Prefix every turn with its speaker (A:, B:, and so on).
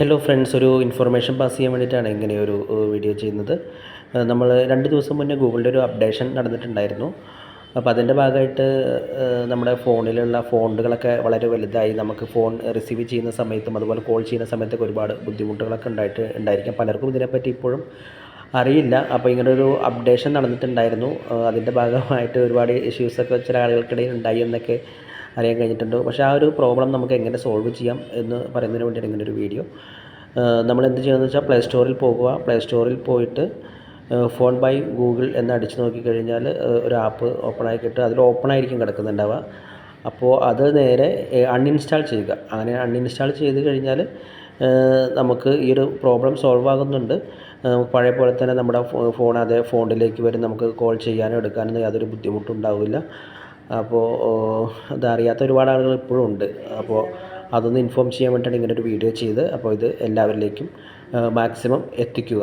A: Hello friends, ഒരു information pass ചെയ്യാൻ വേണ്ടിയിട്ടാണ് ഇങ്ങനെ ഒരു വീഡിയോ ചെയ്യുന്നത്. നമ്മൾ 2 ദിവസം മുന്നേ ഗൂഗിളിൻ്റെ ഒരു അപ്ഡേഷൻ നടന്നിട്ടുണ്ടായിരുന്നു. അപ്പോൾ അതിൻ്റെ ഭാഗമായിട്ട് നമ്മുടെ ഫോണിലുള്ള ഫോണ്ടുകളൊക്കെ വളരെ വലുതായി നമുക്ക് ഫോൺ റിസീവ് ചെയ്യുന്ന സമയത്തും അതുപോലെ കോൾ ചെയ്യുന്ന സമയത്തൊക്കെ ഒരുപാട് ബുദ്ധിമുട്ടുകളൊക്കെ ഉണ്ടായിരിക്കാം. പലർക്കും ഇതിനെപ്പറ്റി ഇപ്പോഴും അറിയില്ല. അപ്പോൾ ഇങ്ങനൊരു അപ്ഡേഷൻ നടന്നിട്ടുണ്ടായിരുന്നു. അതിൻ്റെ ഭാഗമായിട്ട് ഒരുപാട് ഇഷ്യൂസൊക്കെ ചില ആളുകൾക്കിടയിൽ ഉണ്ടായി എന്നൊക്കെ അറിയാൻ കഴിഞ്ഞിട്ടുണ്ട്. പക്ഷേ ആ ഒരു പ്രോബ്ലം നമുക്ക് എങ്ങനെ സോൾവ് ചെയ്യാം എന്ന് പറയുന്നതിന് വേണ്ടിയാണ് ഇങ്ങനൊരു വീഡിയോ. നമ്മൾ എന്ത് ചെയ്യുകയെന്ന് വെച്ചാൽ പ്ലേ സ്റ്റോറിൽ പോകുക. പ്ലേ സ്റ്റോറിൽ പോയിട്ട് ഫോൺ ബൈ ഗൂഗിൾ എന്ന് അടിച്ച് നോക്കിക്കഴിഞ്ഞാൽ ഒരു ആപ്പ് ഓപ്പണായി കിട്ടും. അതിൽ ഓപ്പണായിരിക്കും കിടക്കുന്നുണ്ടാവുക. അപ്പോൾ അത് നേരെ അൺഇൻസ്റ്റാൾ ചെയ്യുക. അങ്ങനെ അൺഇൻസ്റ്റാൾ ചെയ്ത് കഴിഞ്ഞാൽ നമുക്ക് ഈ ഒരു പ്രോബ്ലം സോൾവ് ആകുന്നുണ്ട്. പഴയ പോലെ തന്നെ നമ്മുടെ ഫോൺ അതേ ഫോണിലേക്ക് വരും. നമുക്ക് കോൾ ചെയ്യാനോ എടുക്കാനോ യാതൊരു ബുദ്ധിമുട്ടും ഉണ്ടാവില്ല. അപ്പോൾ അതറിയാത്ത ഒരുപാട് ആളുകൾ ഇപ്പോഴും ഉണ്ട്. അപ്പോൾ അതൊന്ന് ഇൻഫോം ചെയ്യാൻ വേണ്ടിയിട്ടാണ് ഇങ്ങനൊരു വീഡിയോ ചെയ്തത്. അപ്പോൾ ഇത് എല്ലാവരിലേക്കും മാക്സിമം എത്തിക്കുക.